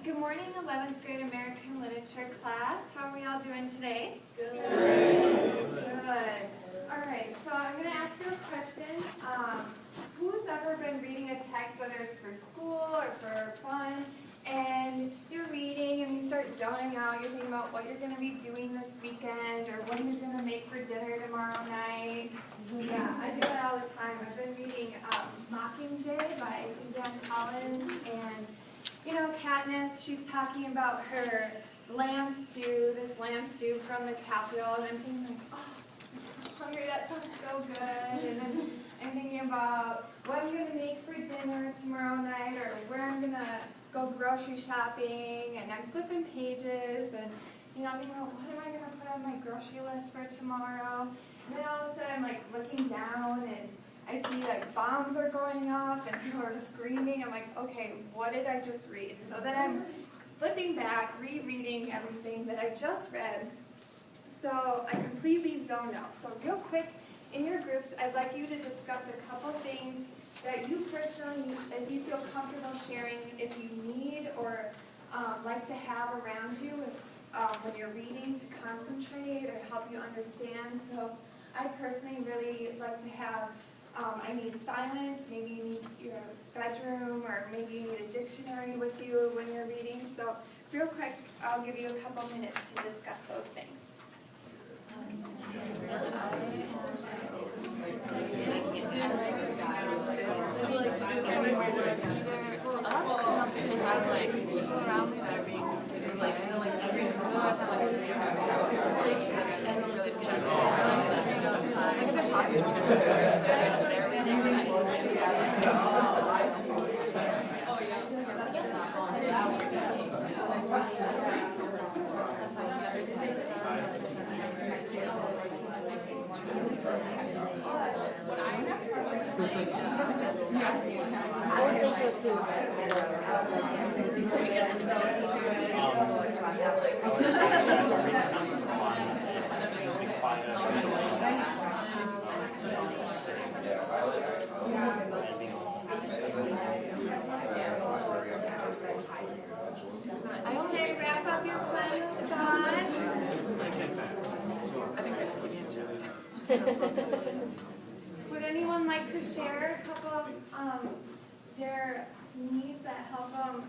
Good morning, 11th grade American Literature class. How are we all doing today? Good. Good. All right, so I'm going to ask you a question. Who's ever been reading a text, whether it's for school or for fun, and you're reading and you start zoning out, you're thinking about what you're going to be doing this weekend or what you're going to make for dinner tomorrow night? Yeah, I do that all the time. I've been reading Mockingjay by Suzanne Collins, and you know, Katniss, she's talking about her lamb stew, this lamb stew from the Capitol, and I'm thinking like, oh, I'm so hungry, that sounds so good. And then I'm thinking about what I'm going to make for dinner tomorrow night, or where I'm going to go grocery shopping, and I'm flipping pages, and you know, I'm thinking about what am I going to put on my grocery list for tomorrow. And then all of a sudden I'm like looking down, and I see like bombs are going off and people are screaming. I'm like, okay, what did I just read? So then I'm flipping back, rereading everything that I just read. So I completely zoned out. So real quick, in your groups, I'd like you to discuss a couple things that you personally, if you feel comfortable sharing, if you need or like to have around you when you're reading to concentrate or help you understand. So I personally really like to have I need silence, maybe you need your bedroom, or maybe you need a dictionary with you when you're reading. So real quick, I'll give you a couple minutes to discuss those things. Okay, wrap up your final thoughts. Would anyone like to share a couple of their needs that help them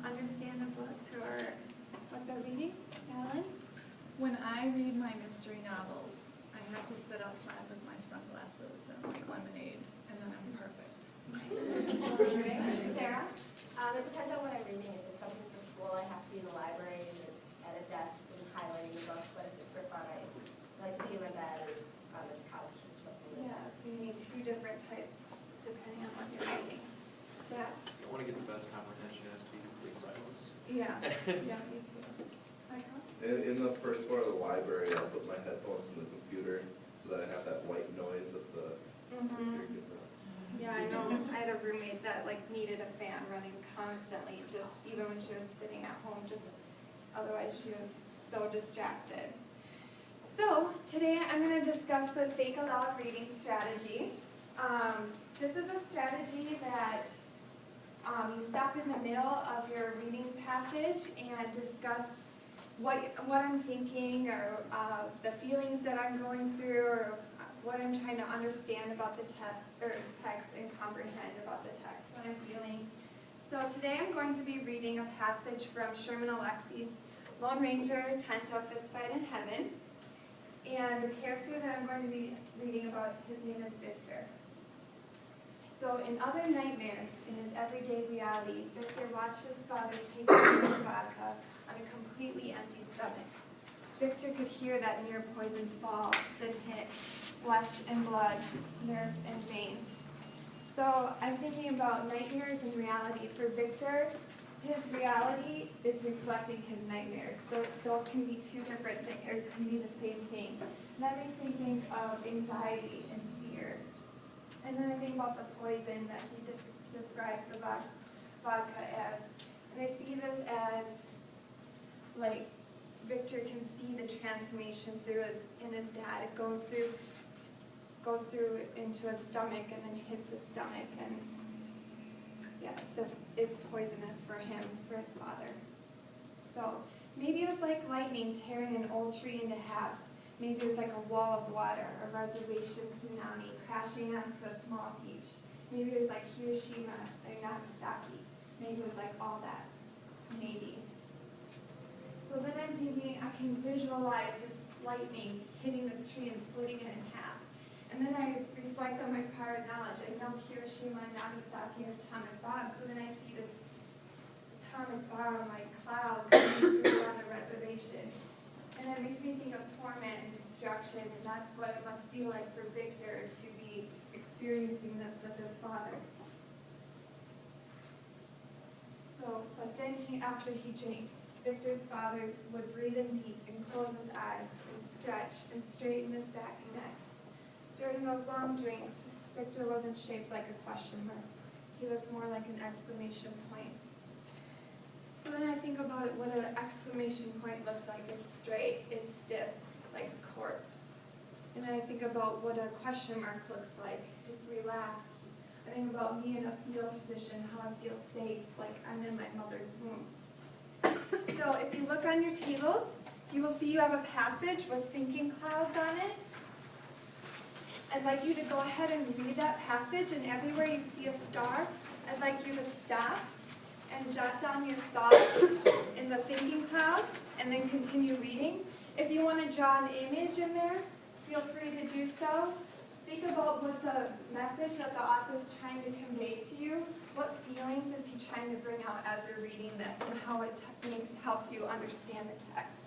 understand the book or what they're reading? Alan? When I read my mystery novels, I have to sit outside with my sunglasses and like lemonade, and then I'm perfect. Sarah? It depends on what I'm reading. If it's something for school, I have to be in the library and at a desk and highlighting the book. But if it's for fun, I like to be in my bed or on the couch or something. Yeah, so you need two different types depending on what you're reading. Zach? I want to get the best comprehension. It has to be complete silence. Yeah. Yeah, me too. Michael? In the first floor of the library, I'll put my headphones in the computer so that I have that white noise that the computer gives out. Yeah, I know. I had a roommate that like needed a fan running constantly, just even when she was sitting at home, just otherwise she was so distracted. So today I'm going to discuss the Think-Aloud reading strategy. This is a strategy that you stop in the middle of your reading passage and discuss what I'm thinking, or the feelings that I'm going through, or what I'm trying to understand about the text and comprehend about the text, what I'm feeling. So today I'm going to be reading a passage from Sherman Alexi's Lone Ranger, Tent of Fistfight in Heaven. And the character that I'm going to be reading about, his name is Victor. So in other nightmares, in his everyday reality, Victor watched his father take a drink of vodka on a completely empty stomach. Victor could hear that near poison fall, then hit flesh and blood, nerve and vein. So I'm thinking about nightmares and reality. For Victor, his reality is reflecting his nightmares. So those can be two different things, or can be the same thing. And that makes me think of anxiety and fear. And then I think about the poison that he describes the vodka as. And I see this as, like, Victor can see the transformation in his dad. It goes through into his stomach and then hits his stomach, and yeah, it's poisonous for him, for his father. So maybe it was like lightning tearing an old tree into halves. Maybe it was like a wall of water, a reservation tsunami crashing onto a small beach. Maybe it was like Hiroshima or Nagasaki. Maybe it was like all that. Maybe. So then I'm thinking I can visualize this lightning hitting this tree and splitting it in half. And then I reflect on my prior knowledge. I know Hiroshima and Nagasaki are atomic bombs, so then I see this atomic bomb like cloud coming through on the reservation. And that makes me think of torment and destruction, and that's what it must feel like for Victor to be experiencing this with his father. So, but then after he drank, Victor's father would breathe in deep and close his eyes and stretch and straighten his back and neck. During those long drinks, Victor wasn't shaped like a question mark. He looked more like an exclamation point. So then I think about what an exclamation point looks like. It's straight, it's stiff, like a corpse. And then I think about what a question mark looks like. It's relaxed. I think about me in a fetal position, how I feel safe, like I'm in my mother's womb. So if you look on your tables, you will see you have a passage with thinking clouds on it. I'd like you to go ahead and read that passage, and everywhere you see a star, I'd like you to stop and jot down your thoughts in the thinking cloud, and then continue reading. If you want to draw an image in there, feel free to do so. Think about what the message that the author is trying to convey to you. What feelings is he trying to bring out as you're reading this, and how it helps you understand the text.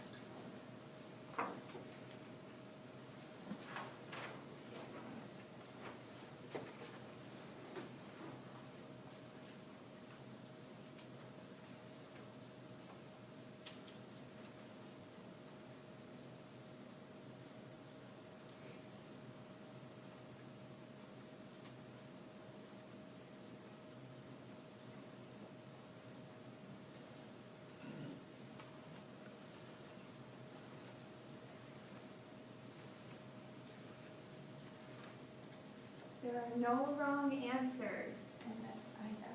There are no wrong answers in this either.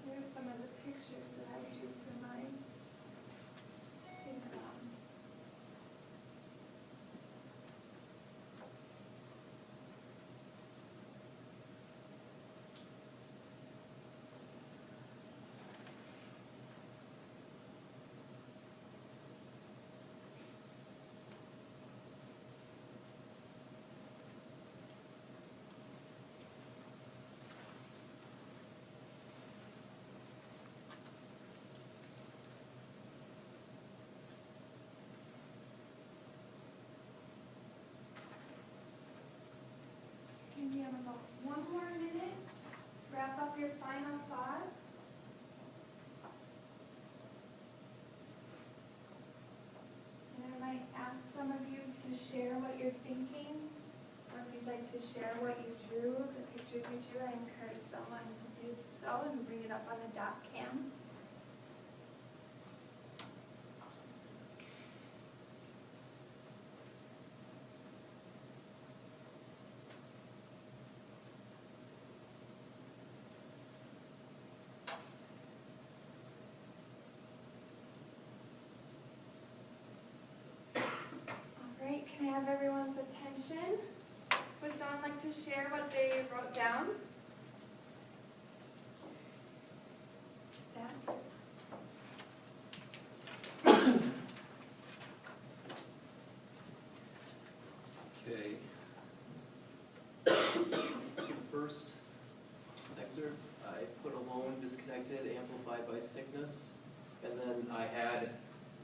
Here's some of the pictures that I drew for mine. Think-Aloud. And you have about 1 more minute. Wrap up your final thoughts. And I might ask some of you to share what you're thinking, or if you'd like to share what you drew, the pictures you drew. I encourage someone to do so and bring it up on the doc cam. Can I have everyone's attention? Would someone like to share what they wrote down? Zach?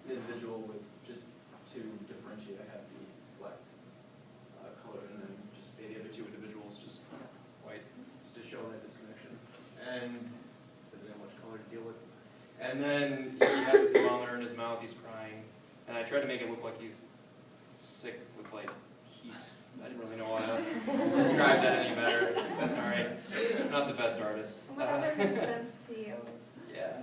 the individual with just to differentiate, I had the black color, and then just made the other two individuals just white, just to show that disconnection. And so didn't have much color to deal with. And then he has a thermometer in his mouth, he's crying, and I tried to make it look like he's sick with like heat. I didn't really know how to describe that any better. That's all right. I'm not the best artist. Whatever makes sense to you. Yeah.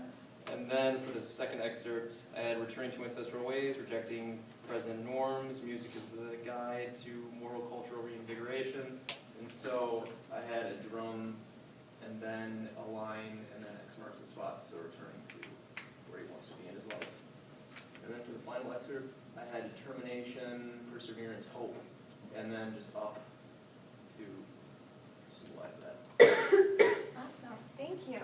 And then for the second excerpt, I had returning to ancestral ways, rejecting present norms. Music is the guide to moral cultural reinvigoration. And so I had a drum, and then a line, and then X marks the spot, so returning to where he wants to be in his life. And then for the final excerpt, I had determination, perseverance, hope, and then just up to symbolize that. Awesome, thank you.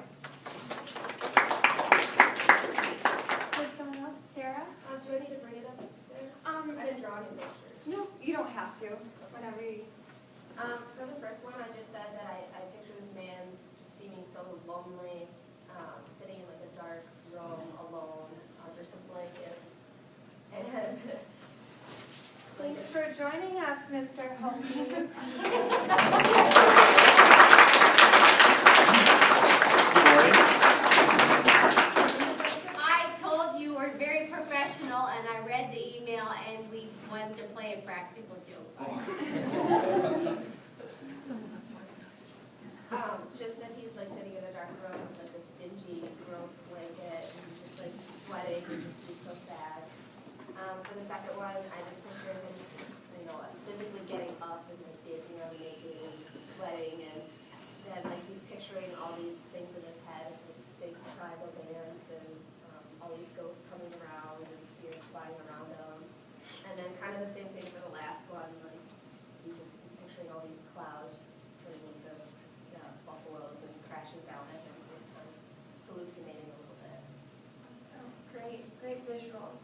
Did someone else? Sarah? Do I need to bring it up there? I didn't draw any pictures. No, you don't have to. Whenever you. For the first one, I just said that I picture this man just seeming so lonely, sitting in like a dark room alone under some blankets. And Thanks for joining us, Mr. Homey. I told you we're very professional, and I read the email, and we wanted to play a practical joke. just that he's like sitting in a dark room with like this dingy, gross blanket, and he's just like sweating and just he's so sad. For the second one, I just picture him, physically getting up and like dancing around naked and sweating, and then like he's picturing all these things in his head, like these big tribal bands and all these ghosts coming around and spirits flying around him. And then kind of the same thing for the last one, like he's picturing all these clouds turning into buffaloes and crashing down at him, so he's kind of hallucinating a little bit. So great visuals.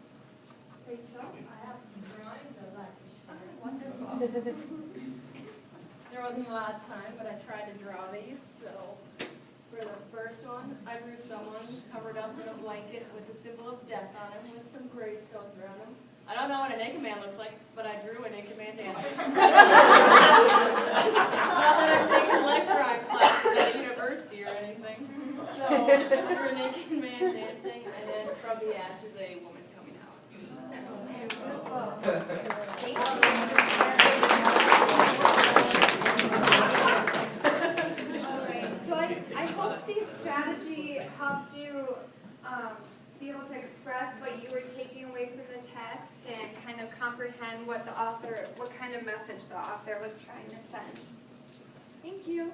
Rachel? I have some drawings I'd like to share. Wonderful. There wasn't a lot of time, but I tried to draw these. So for the first one, I drew someone covered up in a blanket with the symbol of death on him with some gravestones around him. I don't know what a naked man looks like, but I drew a naked man dancing. Not that I've taken lifetime classes at a university or anything. So I drew a naked man dancing, and then from the ashes, a woman coming out. So I hope the strategy helped you be able to express what you were taking away from the text and kind of comprehend what kind of message the author was trying to send. Thank you.